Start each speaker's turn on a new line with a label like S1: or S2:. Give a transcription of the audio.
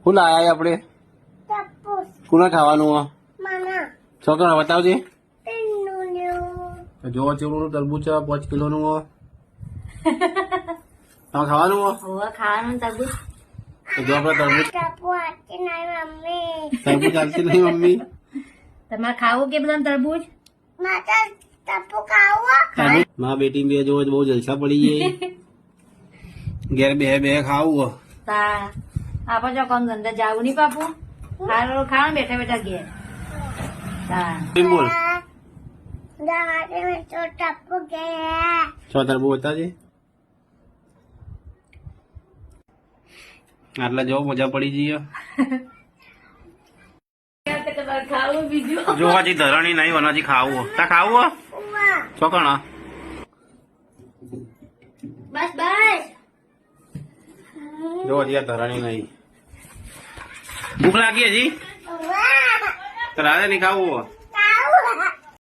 S1: શું લાયા આપણે કોને ખાવાનું છોકરા બતાવજે જો ચેવડું તરબૂચ 5 કિલોનું તમે ખાવાનું
S2: ખાવાનું તરબૂચ
S1: જો આપણે તરબૂચ આપશે નહીં મમ્મી
S2: તમારે ખાવું કે બધા તરબૂચ
S1: માં બેટી બે જો બહુ જલસા પડી ગઈ ઘેર બે ખાવું
S2: આપડે જો કોમ ધંધા જાવું નહીં પાપુ ખાવાનું બેઠા બેઠા ઘેર
S1: બોલ છો તરબૂચ બતાવજે આટલા જો મજા પડી જઈએ
S2: ખાવું બીજું
S1: જો હજી ધરણી નહીં વનાજી ખાવું તા ખાવું ચોકણ
S2: બસ બસ
S1: જો હજી આ ધરણી નહીં ભૂખ લાગી હજી તો રાધે નહીં ખાવું